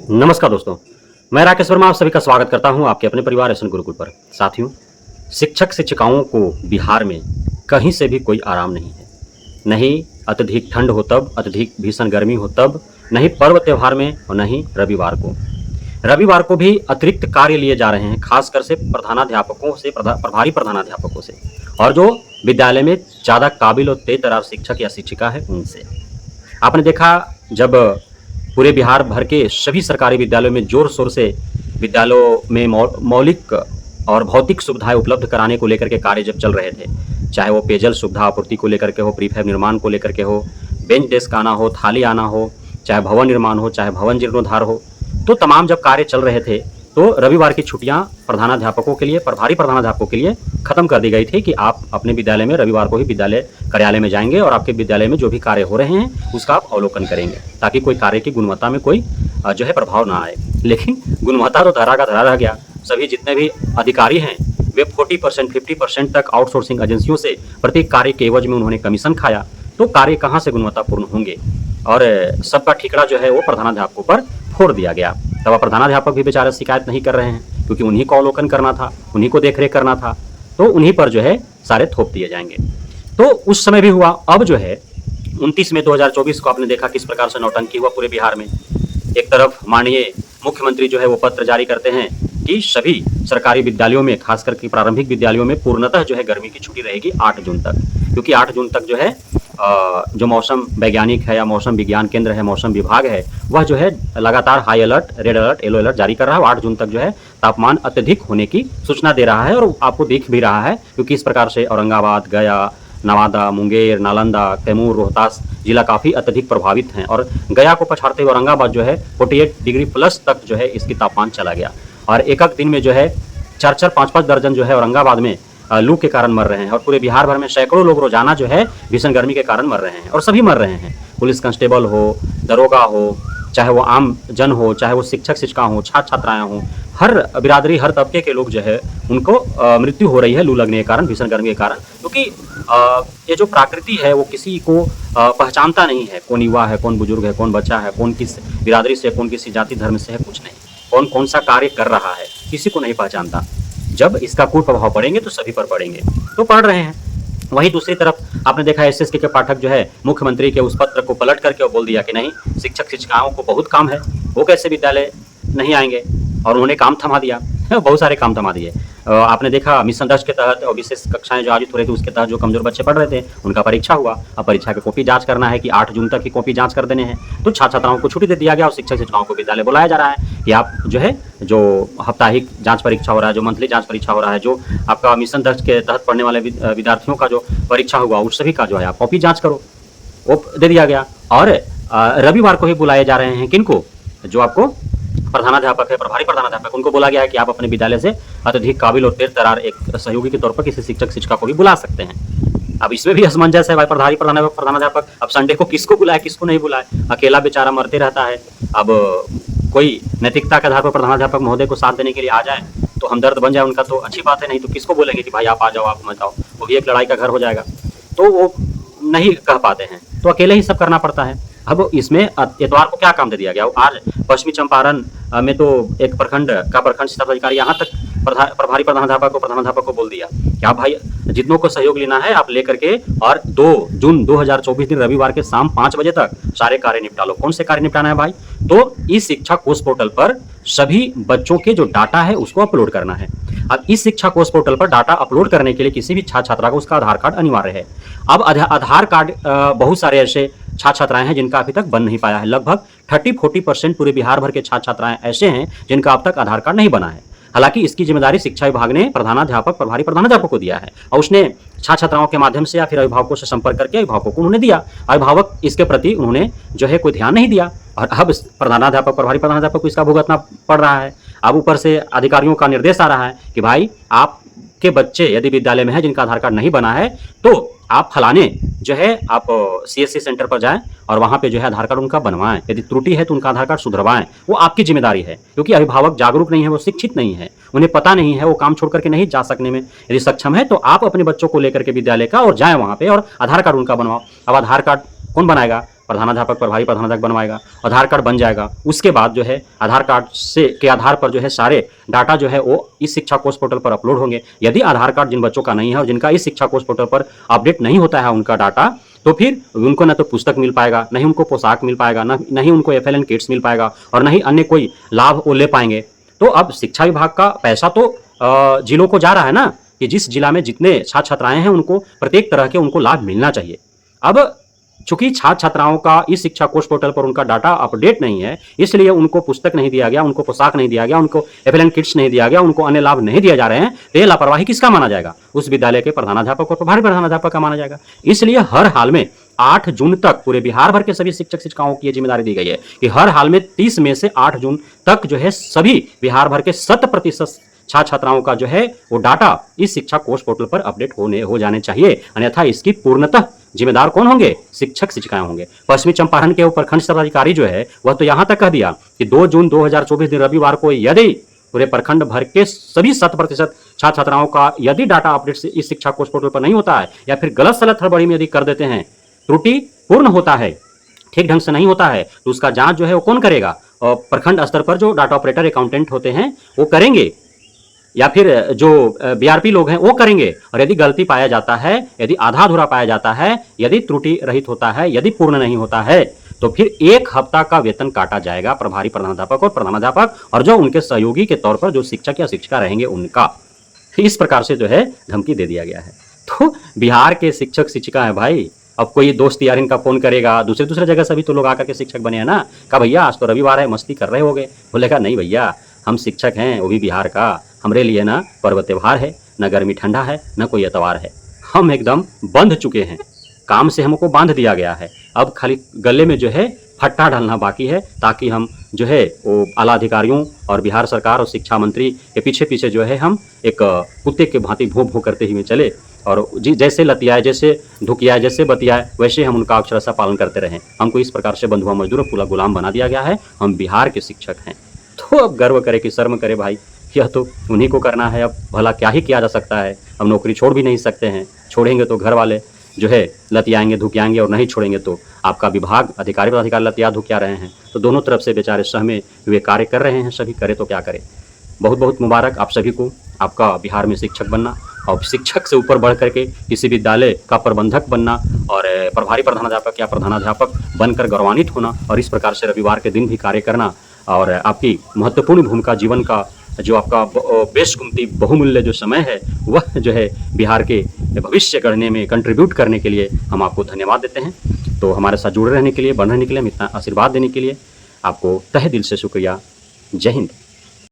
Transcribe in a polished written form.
नमस्कार दोस्तों, मैं राकेश वर्मा आप सभी का स्वागत करता हूं आपके अपने परिवार एसएन गुरुकुल पर। साथियों, शिक्षक शिक्षिकाओं को बिहार में कहीं से भी कोई आराम नहीं है। नहीं अत्यधिक ठंड हो तब, अत्यधिक भीषण गर्मी हो तब, नहीं पर्व त्योहार में और नहीं रविवार को। रविवार को भी अतिरिक्त कार्य लिए जा रहे हैं, खासकर से प्रधानाध्यापकों से, प्रभारी प्रधानाध्यापकों से, और जो विद्यालय में ज़्यादा काबिल और तेज-तर्रार शिक्षक या शिक्षिका है उनसे। आपने देखा जब पूरे बिहार भर के सभी सरकारी विद्यालयों में जोर शोर से विद्यालयों में मौलिक और भौतिक सुविधाएं उपलब्ध कराने को लेकर के कार्य जब चल रहे थे, चाहे वो पेयजल सुविधा आपूर्ति को लेकर के हो, प्रीफैब निर्माण को लेकर के हो, बेंच डेस्क आना हो, थाली आना हो, चाहे भवन निर्माण हो, चाहे भवन जीर्णोद्धार हो, तो तमाम जब कार्य चल रहे थे तो रविवार की छुट्टियां प्रधानाध्यापकों के लिए, प्रभारी प्रधानाध्यापकों के लिए खत्म कर दी गई थी कि आप अपने विद्यालय में रविवार को ही विद्यालय कार्यालय में जाएंगे और आपके विद्यालय में जो भी कार्य हो रहे हैं उसका आप अवलोकन करेंगे, ताकि कोई कार्य की गुणवत्ता में कोई जो है प्रभाव ना आए। लेकिन गुणवत्ता तो धरा का धरा रह गया। सभी जितने भी अधिकारी हैं वे 40% 50% तक आउटसोर्सिंग एजेंसियों से प्रत्येक कार्य के एवज में उन्होंने कमीशन खाया, तो कार्य कहाँ से गुणवत्तापूर्ण होंगे। और सबका ठिकरा जो है वो प्रधानाध्यापकों पर फोड़ दिया गया। तब प्रधानाध्यापक भी बेचारे शिकायत नहीं कर रहे हैं, क्योंकि उन्हीं को अवलोकन करना था, उन्हीं को देखरेख करना था, तो उन्हीं पर जो है सारे थोप दिए जाएंगे। तो उस समय भी हुआ। अब जो है 29 मई 2024 को आपने देखा किस प्रकार से नौटंकी हुआ पूरे बिहार में। एक तरफ माननीय मुख्यमंत्री जो है वो पत्र जारी करते हैं कि सभी सरकारी विद्यालयों में, खासकर के प्रारंभिक विद्यालयों में पूर्णतः जो है गर्मी की छुट्टी रहेगी 8 जून तक, क्योंकि 8 जून तक जो है जो मौसम वैज्ञानिक है या मौसम विज्ञान केंद्र है, मौसम विभाग है, वह जो है लगातार high alert, red alert, yellow alert जारी कर रहा है। 8 जून तक जो है तापमान अत्यधिक होने की सूचना दे रहा है, और आपको दिख भी रहा है, क्योंकि इस प्रकार से औरंगाबाद, गया, नवादा, मुंगेर, नालंदा, कैमूर, रोहतास जिला काफ़ी अत्यधिक प्रभावित हैं। और गया को पछाड़ते हुए औरंगाबाद जो है 48 डिग्री प्लस तक जो है इसकी तापमान चला गया। और एक दिन में जो है 4-4, 5-5 दर्जन जो है औरंगाबाद में लू के कारण मर रहे हैं। और पूरे बिहार भर में सैकड़ों लोग रोजाना जो है भीषण गर्मी के कारण मर रहे हैं, और सभी मर रहे हैं। पुलिस कांस्टेबल हो, दरोगा हो, चाहे वो आम जन हो, चाहे वो शिक्षक शिक्षिका हो, छात्र छात्राएं हों, हर बिरादरी, हर तबके के लोग जो है उनको मृत्यु हो रही है लू लगने के कारण, भीषण गर्मी के कारण। क्योंकि ये जो प्रकृति है वो किसी को पहचानता नहीं है, कौन युवा है, कौन बुजुर्ग है, कौन बच्चा है, कौन किस बिरादरी से, कौन किसी जाति धर्म से है, कुछ नहीं। कौन कौन सा कार्य कर रहा है किसी को नहीं पहचानता। जब इसका कुप्रभाव पड़ेंगे तो सभी पर पड़ेंगे, तो पड़ रहे हैं। वहीं दूसरी तरफ आपने देखा एसएसके के पाठक जो है मुख्यमंत्री के उस पत्र को पलट करके बोल दिया कि नहीं, शिक्षक शिक्षिकाओं को बहुत काम है, वो कैसे विद्यालय नहीं आएंगे, और उन्होंने काम थमा दिया। बहुत सारे काम थमा दिए। आपने देखा मिशन 10 के तहत और विशेष कक्षाएं जो आयोजित हो रही थी उसके तहत जो कमजोर बच्चे पढ़ रहे थे उनका परीक्षा हुआ। अब परीक्षा की कॉपी जांच करना है कि 8 जून तक की कॉपी जांच कर देने हैं, तो छात्र छात्राओं को छुट्टी दे दिया गया और शिक्षक शिक्षिकाओं को विद्यालय बुलाया जा रहा है कि आप जो है जो साप्ताहिक जांच परीक्षा हो रहा है, जो मंथली जांच परीक्षा हो रहा है, जो आपका मिशन 10 के तहत पढ़ने वाले विद्यार्थियों का जो परीक्षा हुआ उस सभी का जो है आप कॉपी जाँच करो, वो दे दिया गया। और रविवार को ही बुलाए जा रहे हैं किनको, जो आपको प्रधानाध्यापक है, प्रभारी प्रधानाध्यापक, उनको बोला गया है कि आप अपने विद्यालय से अत्यधिक काबिल और तेज तर्रार एक सहयोगी के तौर पर किसी शिक्षक शिक्षिका को भी बुला सकते हैं। अब इसमें भी असमंजस है भाई, प्रभारी प्रधानाध्यापक अब संडे को किसको बुलाए किसको नहीं बुलाए, अकेला बेचारा मरते रहता है। अब कोई नैतिकता के आधार पर प्रधानाध्यापक महोदय को साथ देने के लिए आ जाए तो हमदर्द बन जाए उनका, तो अच्छी बात है, नहीं तो किसको बोलेंगे कि भाई आप आ जाओ, आप मत आओ, वो भी एक लड़ाई का घर हो जाएगा। तो वो नहीं कह पाते हैं, तो अकेले ही सब करना पड़ता है। अब इसमें इतवार को क्या काम दे दिया गया, आज पश्चिमी चंपारण में तो एक प्रखंड शिक्षा अधिकारी यहाँ तक प्रभारी प्रधानाध्यापक को, प्रधानाध्यापक को बोल दिया कि आप भाई जितनों को सहयोग लेना है आप लेकर के, और 2 जून 2024 दिन रविवार के शाम 5 बजे तक सारे कार्य निपटा लो। कौन से कार्य निपटाना है भाई, तो इस शिक्षा कोष पोर्टल पर सभी बच्चों के जो डाटा है उसको अपलोड करना है। अब इस शिक्षा कोष पोर्टल पर डाटा अपलोड करने के लिए किसी भी छात्र छात्रा को उसका आधार कार्ड अनिवार्य है। अब आधार कार्ड बहुत सारे ऐसे छात्र छात्राएं हैं जिनका अभी तक बन नहीं पाया है। लगभग 30-40% पूरे बिहार भर के छात्र छात्राएं ऐसे हैं जिनका अब तक आधार कार्ड नहीं बना है। हालांकि इसकी जिम्मेदारी शिक्षा विभाग ने प्रधानाध्यापक, प्रभारी प्रधानाध्यापक को दिया है, और उसने छात्र छात्राओं के माध्यम से या फिर अभिभावकों से संपर्क करके अभिभावकों को उन्होंने दिया। अभिभावक इसके प्रति उन्होंने जो है कोई ध्यान नहीं दिया, और अब प्रधानाध्यापक, प्रभारी प्रधानाध्यापक को इसका भुगतना पड़ रहा है। अब ऊपर से अधिकारियों का निर्देश आ रहा है कि भाई आपके बच्चे यदि विद्यालय में है जिनका आधार कार्ड नहीं बना है तो आप फलाने जो है आप सीएससी सेंटर पर जाएं और वहां पे जो है आधार कार्ड उनका बनवाएं। यदि त्रुटि है तो उनका आधार कार्ड सुधरवाएं, वो आपकी जिम्मेदारी है। क्योंकि अभिभावक जागरूक नहीं है, वो शिक्षित नहीं है, उन्हें पता नहीं है, वो काम छोड़ करके नहीं जा सकने में यदि सक्षम है, तो आप अपने बच्चों को लेकर के विद्यालय का और जाएं वहां पे और आधार कार्ड उनका बनवाओ। अब आधार कार्ड कौन बनाएगा, प्रधानाध्यापक प्रभारी प्रधानाध्यापक बनवाएगा, आधार कार्ड बन जाएगा। उसके बाद जो है आधार कार्ड से के आधार पर जो है सारे डाटा जो है वो इस शिक्षा कोष पोर्टल पर अपलोड होंगे। यदि आधार कार्ड जिन बच्चों का नहीं है और जिनका इस शिक्षा कोष पोर्टल पर अपडेट नहीं होता है उनका डाटा, तो फिर उनको न तो पुस्तक मिल पाएगा, न ही उनको पोशाक मिल पाएगा, न ही उनको एफएलएन किट्स मिल पाएगा और न ही अन्य कोई लाभ वो ले पाएंगे। तो अब शिक्षा विभाग का पैसा तो जिलों को जा रहा है ना, कि जिस जिला में जितने छात्र छात्राएं हैं उनको प्रत्येक तरह के उनको लाभ मिलना चाहिए। अब चूंकि छात्र छात्राओं का इस शिक्षा कोष पोर्टल पर उनका डाटा अपडेट नहीं है, इसलिए उनको पुस्तक नहीं दिया गया, उनको पोशाक नहीं दिया गया, उनको एफएलएन किट्स नहीं दिया गया, उनको अन्य लाभ नहीं दिए जा रहे हैं, तो ये लापरवाही किसका माना जाएगा? उस विद्यालय के प्रधानाध्यापक और प्रभारी प्रधानाध्यापक का माना जाएगा। इसलिए हर हाल में 8 जून तक पूरे बिहार भर के सभी शिक्षक शिक्षिकाओं की जिम्मेदारी दी गई है कि हर हाल में 30 मई से 8 जून तक जो है सभी बिहार भर के 100% छात्र छात्राओं का जो है वो डाटा इस शिक्षा कोष पोर्टल पर अपडेट हो जाने चाहिए, अन्यथा इसकी पूर्णतः जिम्मेदार कौन होंगे? शिक्षक शिक्षिकाएं होंगे। पश्चिमी चंपारण के प्रखंड पदाधिकारी जो है वह तो यहां तक कह दिया कि 2 जून 2024 दिन रविवार को यदि पूरे प्रखंड भर के सभी 100% छात्र छात्राओं का यदि डाटा अपडेट इस शिक्षा कोष पोर्टल पर नहीं होता है या फिर गलत सलत हड़बड़ी में यदि कर देते हैं, त्रुटि पूर्ण होता है, ठीक ढंग से नहीं होता है, तो उसका जांच जो है वो कौन करेगा? और प्रखंड स्तर पर जो डाटा ऑपरेटर अकाउंटेंट होते हैं वो करेंगे या फिर जो बीआरपी लोग हैं वो करेंगे। और यदि गलती पाया जाता है, यदि आधा अधूरा पाया जाता है, यदि त्रुटि रहित होता है, यदि पूर्ण नहीं होता है, तो फिर 1 हफ्ता का वेतन काटा जाएगा प्रभारी प्रधानाध्यापक और प्रधानाध्यापक और जो उनके सहयोगी के तौर पर जो शिक्षक या शिक्षिका रहेंगे उनका। इस प्रकार से जो है धमकी दे दिया गया है। तो बिहार के शिक्षक शिक्षिका है भाई, अब कोई दोस्त यार इनका फोन करेगा, दूसरे जगह से भी तो लोग आकर के शिक्षक बने हैं ना, कहा भैया आज तो रविवार है, मस्ती कर रहे होगे। बोलेगा नहीं भैया, हम शिक्षक हैं, वो भी बिहार का, हमरे लिए ना पर्व त्योहार है, न गर्मी ठंडा है, न कोई एतवार है, हम एकदम बंध चुके हैं, काम से हमको बांध दिया गया है। अब खाली गले में जो है फट्टा डालना बाकी है, ताकि हम जो है वो आला अधिकारियों और बिहार सरकार और शिक्षा मंत्री के पीछे पीछे जो है हम एक कुत्ते के भांति भों भों करते हुए चले और जैसे लतियाए, जैसे धुकियाए, जैसे बतियाए, वैसे हम उनका अक्षरशः पालन करते रहें। हमको इस प्रकार से बंधुआ मजदूर पूरा गुलाम बना दिया गया है। हम बिहार के शिक्षक हैं, तो अब गर्व करे कि शर्म करे भाई, यह तो उन्हीं को करना है। अब भला क्या ही किया जा सकता है, अब नौकरी छोड़ भी नहीं सकते हैं, छोड़ेंगे तो घर वाले जो है लतियाएंगे धुकियाएंगे, और नहीं छोड़ेंगे तो आपका विभाग अधिकारी पदाधिकारी लतिया धुकिया रहे हैं। तो दोनों तरफ से बेचारे सहमे हुए कार्य कर रहे हैं सभी, करे तो क्या करे। बहुत बहुत मुबारक आप सभी को, आपका बिहार में शिक्षक बनना और शिक्षक से ऊपर बढ़ करके किसी विद्यालय का प्रबंधक बनना और प्रभारी प्रधानाध्यापक या प्रधानाध्यापक बनकर गौरवान्वित होना और इस प्रकार से रविवार के दिन भी कार्य करना और आपकी महत्वपूर्ण भूमिका जीवन का जो आपका बेशकीमती बहुमूल्य जो समय है वह जो है बिहार के भविष्य गढ़ने में कंट्रीब्यूट करने के लिए हम आपको धन्यवाद देते हैं। तो हमारे साथ जुड़े रहने के लिए, बन रहने के लिए, हम इतना आशीर्वाद देने के लिए आपको तहे दिल से शुक्रिया। जय हिंद।